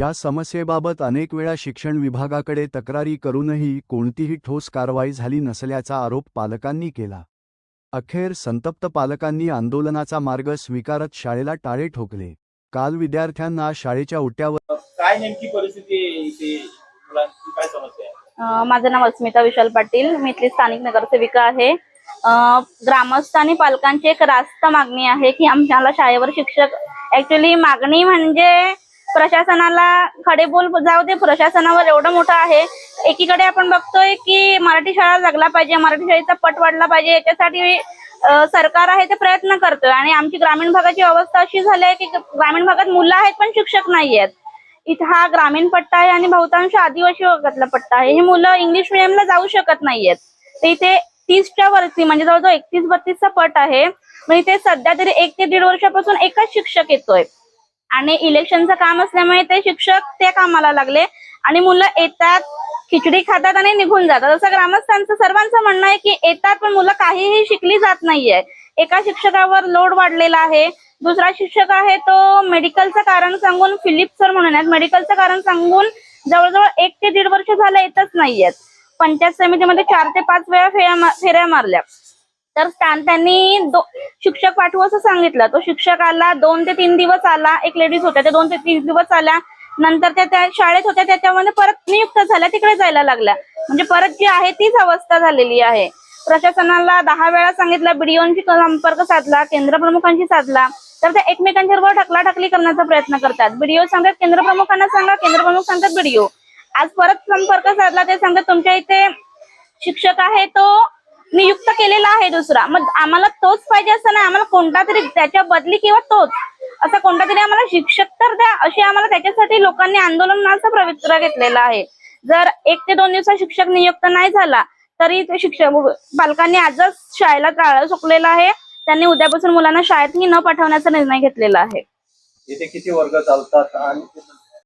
या समस्येबाबत अनेक वेळा शिक्षण विभागाकडे तक्रारी करूनही कोणतीही ठोस कारवाई झाली नसल्याचा आरोप पालकांनी केला। अखेर संतप्त पालकांनी आंदोलनाचा मार्ग स्वीकारत शाळेला टाळे ठोकले। काल विद्यार्थ्यांना शाळेच्या ओट्यावर काय नेमकी परिस्थिती आहे इथे, मुलांची काय समस्या आहे? माझं नाव अस्मिता विशाल पाटील, मी इथली स्थानिक नगरसेविका आहे। ग्रामस्थ आणि पालकांची एक रास्त मागणी आहे की आम्हाला शाळेवर शिक्षक, ऍक्च्युअली मागणी म्हणजे प्रशासनाला खडेबोल जाऊ दे, प्रशासनावर एवढं मोठं आहे। एकीकडे आपण बघतोय की मराठी शाळा जगला पाहिजे, मराठी शाळेचा पट वाढला पाहिजे, याच्यासाठी सरकार आहे ते प्रयत्न करतोय। आणि आमची ग्रामीण भागाची अवस्था अशी झाली आहे की ग्रामीण भागात मुलं आहेत पण शिक्षक नाही आहेत। इथं हा ग्रामीण पट्टा आहे आणि बहुतांश आदिवासी वर्गातला पट्टा आहे। ही मुलं इंग्लिश मिडियमला जाऊ शकत नाहीयेत। तर इथे 30च्या वरती म्हणजे जवळजवळ 31-32चा पट आहे। मग इथे सध्या तरी 1 ते 1.5 वर्षापासून एकच शिक्षक येतोय आणि इलेक्शनचं काम असल्यामुळे ते शिक्षक त्या कामाला लागले आणि मुलं येतात, खिचडी खातात आणि निघून जातात। असं ग्रामस्थांचं सर्वांचं म्हणणं आहे की येतात पण मुलं काहीही शिकली जात नाहीये। एका शिक्षकावर लोड वाढलेला आहे। दुसरा शिक्षक आहे तो मेडिकलचं कारण सांगून, फिलिप सर म्हणून आहेत, मेडिकलचं कारण सांगून जवळजवळ 1 ते 1.5 वर्ष झालं येतच नाहीयेत। पंचायत समितीमध्ये 4 ते 5 वेळा फेऱ्या मारल्या तर त्यांनी शिक्षक पाठवू असं सांगितलं। तो शिक्षक आला, 2 ते 3 दिवस आला, एक लेडीज होत्या त्या 2 ते 3 दिवस आल्या, नंतर त्या शाळेत होत्या त्याच्यामध्ये परत नियुक्त झाल्या, तिकडे जायला लागल्या। म्हणजे परत जी आहे तीच अवस्था झालेली आहे। प्रशासनाला 10 वेळा सांगितलं, बीडीओंशी संपर्क साधला, केंद्र प्रमुखांशी साधला, तर ते एकमेकांच्यावर ढकलाढकली करण्याचा प्रयत्न करतात। बीडीओ सांगतात केंद्र प्रमुखांना सांगा, केंद्र प्रमुख सांगतात बीडीओ। आज परत संपर्क साधला, ते सांगतात तुमच्या इथे शिक्षक आहे तो नियुक्त केलेला आहे दुसरा। मग आम्हाला तोच पाहिजे असं नाही, आम्हाला कोणता तरी त्याच्या बदली किंवा तोच असा कोणता तरी आम्हाला शिक्षक तर द्या, अशी आम्हाला त्याच्यासाठी लोकांनी आंदोलनाचा पवित्रा घेतलेला आहे। जर 1 ते 2 दिवसात शिक्षक नियुक्त नाही झाला तरी ते शिक्षक पालकांनी आजच शाळेला टाळं ठोकलेलं आहे। त्यांनी उद्यापासून मुलांना शाळेतही न पाठवण्याचा निर्णय घेतलेला आहे। इथे किती वर्ग चालतात आणि